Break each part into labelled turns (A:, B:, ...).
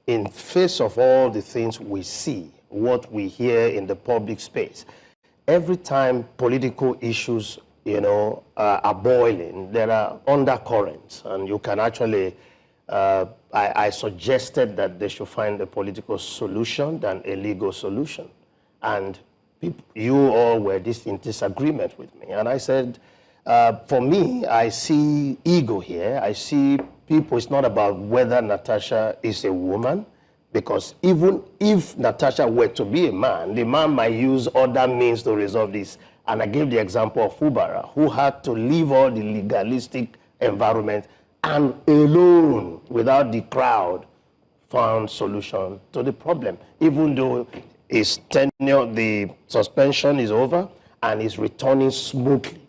A: in face of all the things we see, what we hear in the public space, every time political issues, are boiling, there are undercurrents, and you can actually, I suggested that they should find a political solution than a legal solution. And you all were in disagreement with me. And I said, for me, I see ego here. I see people, it's not about whether Natasha is a woman, because even if Natasha were to be a man, the man might use other means to resolve this. And I gave the example of Fubara, who had to leave all the legalistic environment and alone, without the crowd, found solution to the problem. Even though his tenure, the suspension is over, and he's returning smoothly.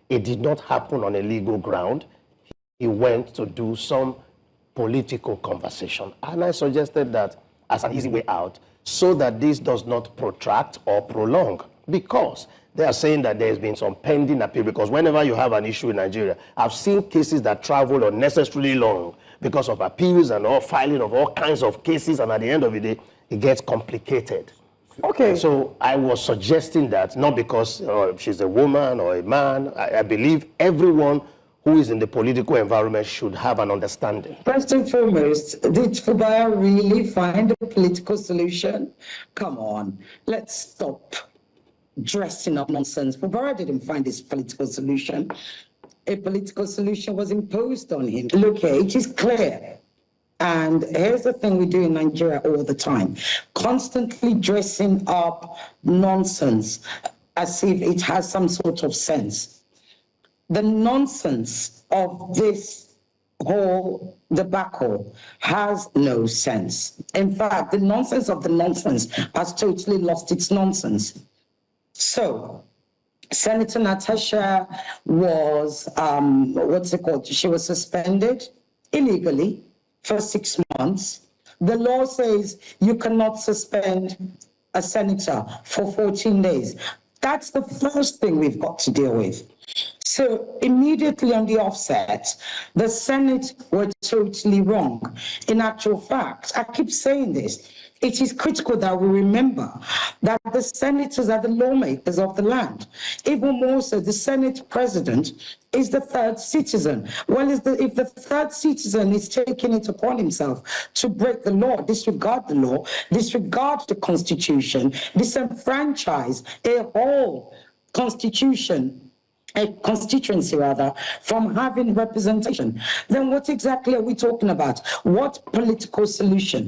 A: It did not happen on a legal ground. He went to do some political conversation. And I suggested that as an easy way out, so that this does not protract or prolong, because they are saying that there's been some pending appeal, because whenever you have an issue in Nigeria, I've seen cases that travel unnecessarily long because of appeals and all filing of all kinds of cases, and at the end of the day, it gets complicated.
B: Okay.
A: So I was suggesting that, not because she's a woman or a man, I believe everyone who is in the political environment should have an understanding.
B: First and foremost, did Fubara really find a political solution? Come on, let's stop dressing up nonsense. Fubara didn't find this political solution. A political solution was imposed on him. Look here, it is clear. And here's the thing we do in Nigeria all the time, constantly dressing up nonsense as if it has some sort of sense. The nonsense of this whole debacle has no sense. In fact, the nonsense of the nonsense has totally lost its nonsense. So, Senator Natasha was, she was suspended illegally for 6 months. The law says you cannot suspend a senator for 14 days. That's the first thing we've got to deal with. So immediately on the offset, the Senate were totally wrong. In actual fact, I keep saying this, it is critical that we remember that the senators are the lawmakers of the land. Even more so, the Senate president is the third citizen. Well, if the third citizen is taking it upon himself to break the law, disregard the Constitution, disenfranchise a whole constituency rather, from having representation, then what exactly are we talking about? What political solution?